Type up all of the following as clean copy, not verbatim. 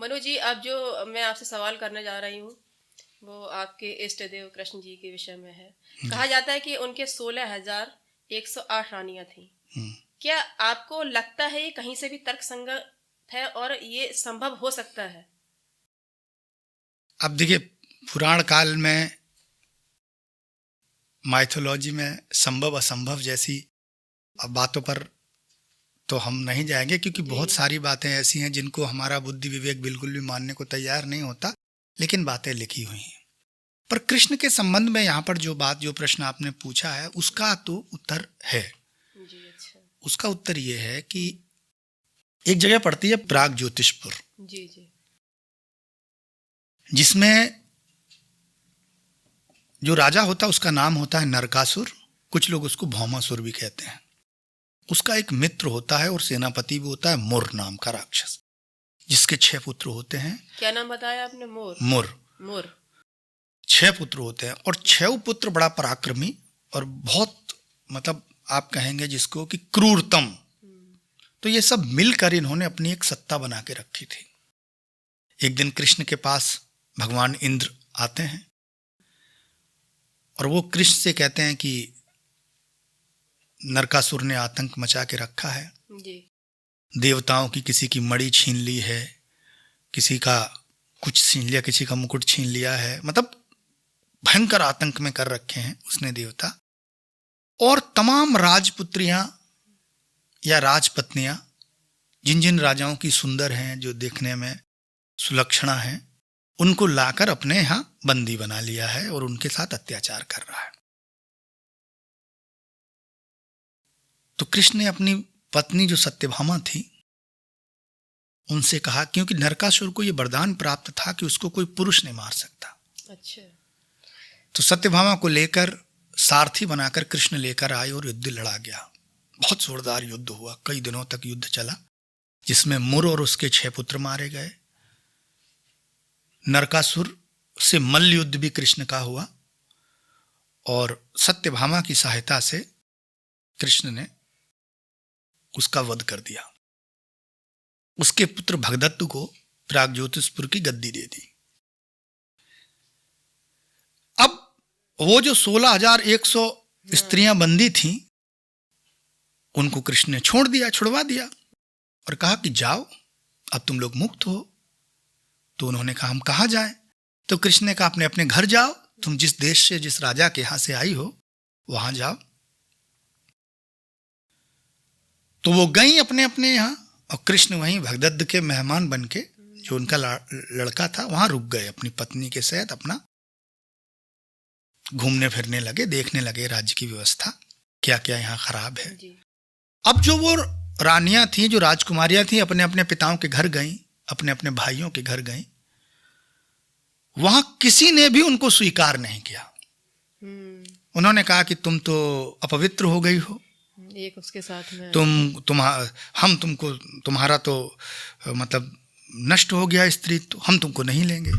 मनु जी, अब जो मैं आपसे सवाल करने जा रही हूँ वो आपके इष्ट देव कृष्ण जी के विषय में है। जी। कहा जाता है कि उनके 16,108 रानियां थीं। हम्म। क्या आपको लगता है ये कहीं से भी तर्कसंगत है और ये संभव हो सकता है? अब देखिए, पुराण काल में, माइथोलॉजी में संभव असंभव जैसी बातों पर तो हम नहीं जाएंगे, क्योंकि जी। बहुत सारी बातें ऐसी हैं जिनको हमारा बुद्धि विवेक बिल्कुल भी मानने को तैयार नहीं होता, लेकिन बातें लिखी हुई हैं। पर कृष्ण के संबंध में यहाँ पर जो प्रश्न आपने पूछा है, उसका तो उत्तर है। जी, अच्छा। उसका उत्तर ये है कि एक जगह पड़ती है प्राग ज्योतिषपुर, जी, जी। जिसमें जो राजा होता है उसका नाम होता है नरकासुर। कुछ लोग उसको भौमासुर भी कहते हैं। उसका एक मित्र होता है और सेनापति भी होता है, मुर नाम का राक्षस, जिसके 6 पुत्र होते हैं। क्या नाम बताया आपने? मोर। मुर। मोर। 6 पुत्र होते हैं और 6 पुत्र बड़ा पराक्रमी और बहुत, मतलब आप कहेंगे जिसको कि क्रूरतम। तो ये सब मिलकर इन्होंने अपनी एक सत्ता बना के रखी थी। एक दिन कृष्ण के पास भगवान इंद्र आते हैं और वो कृष्ण से कहते हैं कि नरकासुर ने आतंक मचा के रखा है। जी। देवताओं की किसी की मणि छीन ली है, किसी का कुछ छीन लिया, किसी का मुकुट छीन लिया है, मतलब भयंकर आतंक में कर रखे हैं उसने देवता। और तमाम राजपुत्रियां या राजपत्नियां, जिन जिन राजाओं की सुंदर हैं, जो देखने में सुलक्षणा हैं, उनको लाकर अपने यहां बंदी बना लिया है और उनके साथ अत्याचार कर रहा है। तो कृष्ण ने अपनी पत्नी जो सत्यभामा थी उनसे कहा, क्योंकि नरकासुर को यह वरदान प्राप्त था कि उसको कोई पुरुष नहीं मार सकता। अच्छा। तो सत्यभामा को लेकर सारथी बनाकर कृष्ण लेकर आए और युद्ध लड़ा गया। बहुत जोरदार युद्ध हुआ, कई दिनों तक युद्ध चला, जिसमें मुर और उसके 6 पुत्र मारे गए। नरकासुर से मल्ल युद्ध भी कृष्ण का हुआ और सत्यभामा की सहायता से कृष्ण ने उसका वध कर दिया। उसके पुत्र भगदत्त को प्रागज्योतिषपुर की गद्दी दे दी। अब वो जो 16,100 स्त्रियां बंदी थीं, उनको कृष्ण ने छुड़वा दिया और कहा कि जाओ, अब तुम लोग मुक्त हो। तो उन्होंने कहा, हम कहाँ जाएं? तो कृष्ण ने कहा, अपने अपने घर जाओ, तुम जिस देश से, जिस राजा के यहां से आई हो वहां जाओ। तो वो गई अपने अपने यहां और कृष्ण वहीं भगदत्त के मेहमान बन के, जो उनका लड़का था, वहां रुक गए। अपनी पत्नी के साथ अपना घूमने फिरने लगे, देखने लगे राज्य की व्यवस्था क्या क्या यहाँ खराब है। अब जो वो रानियां थीं, जो राजकुमारियां थीं, अपने अपने पिताओं के घर गईं, अपने अपने भाइयों के घर गईं। वहां किसी ने भी उनको स्वीकार नहीं किया। उन्होंने कहा कि तुम तो अपवित्र हो गई हो, एक उसके साथ में हम तुमको, तुम्हारा तो मतलब नष्ट हो गया स्त्री, तो हम तुमको नहीं लेंगे।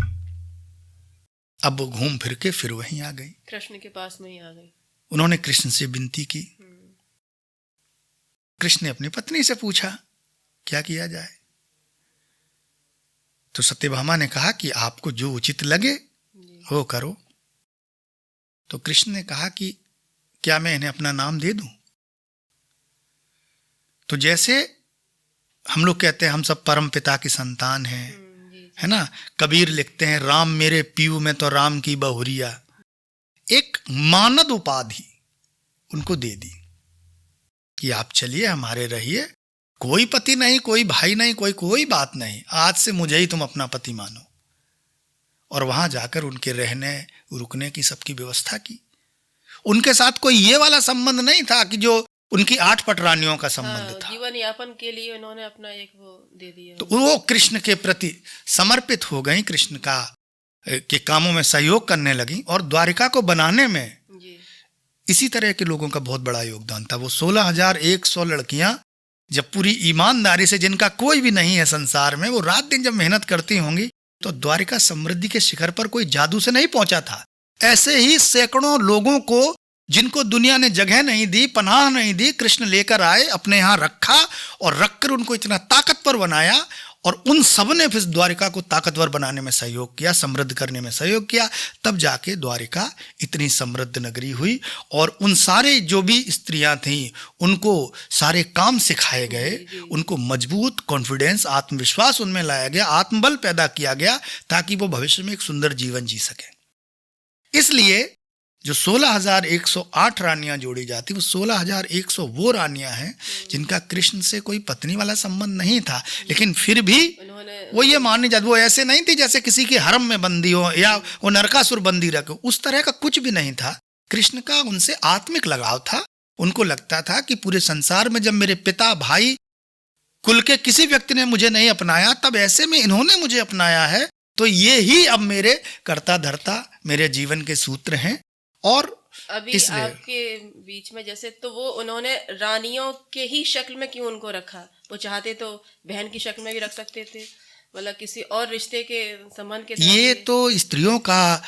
अब वो घूम फिर के फिर वहीं आ गई, कृष्ण के पास में ही आ गई। उन्होंने कृष्ण से विनती की। कृष्ण ने अपनी पत्नी से पूछा क्या किया जाए। तो सत्यभामा ने कहा कि आपको जो उचित लगे वो करो। तो कृष्ण ने कहा कि क्या मैं इन्हें अपना नाम दे दूं? तो जैसे हम लोग कहते हैं हम सब परम पिता की संतान हैं, है ना। कबीर लिखते हैं, राम मेरे पीऊ में तो राम की बहुरिया। एक मानद उपाधि उनको दे दी कि आप चलिए, हमारे रहिए, कोई पति नहीं, कोई भाई नहीं, कोई बात नहीं, आज से मुझे ही तुम अपना पति मानो। और वहां जाकर उनके रहने रुकने की सबकी व्यवस्था की। उनके साथ कोई ये वाला संबंध नहीं था कि जो उनकी 8 पटरानियों का संबंध था। जीवन यापन के लिए उन्होंने अपना एक वो दे दिया। तो वो कृष्ण के प्रति समर्पित हो गई, कृष्ण का के कामों में सहयोग करने लगी। और द्वारिका को बनाने में इसी तरह के लोगों का बहुत बड़ा योगदान था। वो 16,100 लड़कियां जब पूरी ईमानदारी से, जिनका कोई भी नहीं है संसार में, वो रात दिन जब मेहनत करती होंगी, तो द्वारिका समृद्धि के शिखर पर कोई जादू से नहीं पहुंचा था। ऐसे ही सैकड़ों लोगों को, जिनको दुनिया ने जगह नहीं दी, पनाह नहीं दी, कृष्ण लेकर आए, अपने यहां रखा और रखकर उनको इतना ताकतवर बनाया और उन सब ने फिर द्वारिका को ताकतवर बनाने में सहयोग किया, समृद्ध करने में सहयोग किया। तब जाके द्वारिका इतनी समृद्ध नगरी हुई। और उन सारे जो भी स्त्रियां थीं उनको सारे काम सिखाए गए, उनको मजबूत कॉन्फिडेंस, आत्मविश्वास उनमें लाया गया, आत्मबल पैदा किया गया, ताकि वो भविष्य में एक सुंदर जीवन जी सके। इसलिए जो 16,108 रानियां जोड़ी जाती, वो 16,100 वो रानियां हैं जिनका कृष्ण से कोई पत्नी वाला संबंध नहीं था, लेकिन फिर भी वो ये मानने जाती, वो ऐसे नहीं थी जैसे किसी के हरम में बंदी हो या वो नरकासुर बंदी रखे, उस तरह का कुछ भी नहीं था। कृष्ण का उनसे आत्मिक लगाव था। उनको लगता था कि पूरे संसार में जब मेरे पिता, भाई, कुल के किसी व्यक्ति ने मुझे नहीं अपनाया, तब ऐसे में इन्होंने मुझे अपनाया है, तो ये ही अब मेरे कर्ता धर्ता, मेरे जीवन के सूत्र हैं। और अभी आपके बीच में जैसे, तो वो उन्होंने रानियों के ही शक्ल में क्यों उनको रखा? वो चाहते तो बहन की शक्ल में भी रख सकते थे, मतलब किसी और रिश्ते के संबंध के। ये तो स्त्रियों का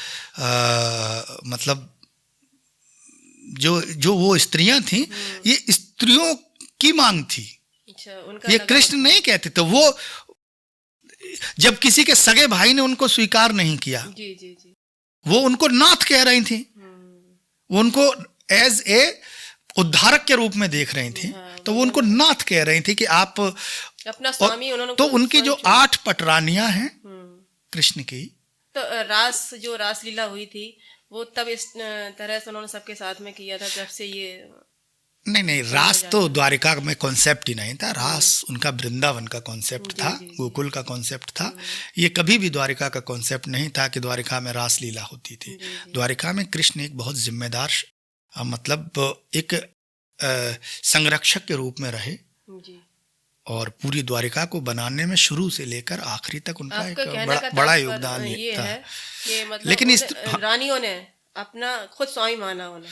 मतलब जो वो स्त्रियां थी, ये स्त्रियों की मांग थी। अच्छा, उनका ये कृष्ण नहीं कहते। तो वो जब किसी के सगे भाई ने उनको स्वीकार नहीं किया, जी जी जी, वो उनको नाथ कह रही थी, वो उनको एज ए उद्धारक के रूप में देख रही थी। तो वो उनको नाथ कह रही थी कि आप अपना स्वामी उन्होंने। तो उनकी जो 8 पटरानियां हैं कृष्ण की, तो रास लीला हुई थी, वो तब इस तरह से उन्होंने सबके साथ में किया था, जब से ये नहीं, रास तो द्वारिका में कॉन्सेप्ट ही नहीं था। रास उनका वृंदावन का कॉन्सेप्ट था, गोकुल का कॉन्सेप्ट था। ये कभी भी द्वारिका का कॉन्सेप्ट नहीं था कि द्वारिका में रास लीला होती थी। द्वारिका में कृष्ण एक बहुत जिम्मेदार, मतलब एक संरक्षक के रूप में रहे, और पूरी द्वारिका को बनाने में शुरू से लेकर आखिरी तक उनका एक बड़ा योगदान था। लेकिन इस रानियों ने अपना खुद स्वामी माना उन्हें।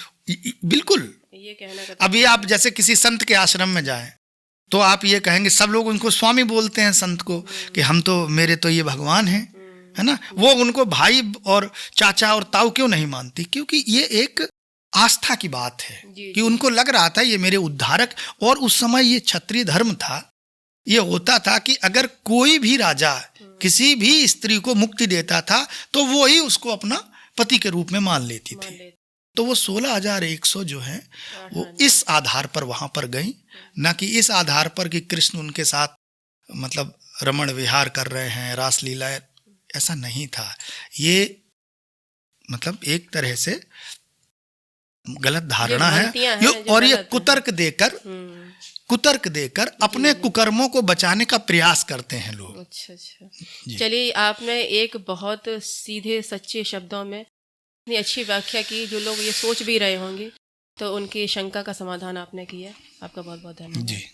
बिल्कुल, ये कहना का अभी आप जैसे किसी संत के आश्रम में जाएं तो आप ये कहेंगे, सब लोग उनको स्वामी बोलते हैं संत को, कि हम तो, मेरे तो ये भगवान हैं, है ना। वो उनको भाई और चाचा और ताऊ क्यों नहीं मानती? क्योंकि ये एक आस्था की बात है कि उनको लग रहा था ये मेरे उद्धारक। और उस समय ये क्षत्रिय धर्म था। ये होता था कि अगर कोई भी राजा किसी भी स्त्री को मुक्ति देता था तो वो ही उसको अपना पति के रूप में मान लेती थी। तो वो 16,100 जो है वो इस आधार पर वहां पर गई, ना कि इस आधार पर कि कृष्ण उनके साथ मतलब रमण विहार कर रहे हैं, रास लीला, ऐसा नहीं था। ये मतलब एक तरह से गलत धारणा है, और ये कुतर्क देकर अपने कुकर्मों को बचाने का प्रयास करते हैं लोग। अच्छा, चलिए, आपने एक बहुत सीधे सच्चे शब्दों में इतनी अच्छी व्याख्या की, जो लोग ये सोच भी रहे होंगे तो उनकी शंका का समाधान आपने किया। आपका बहुत बहुत धन्यवाद। जी।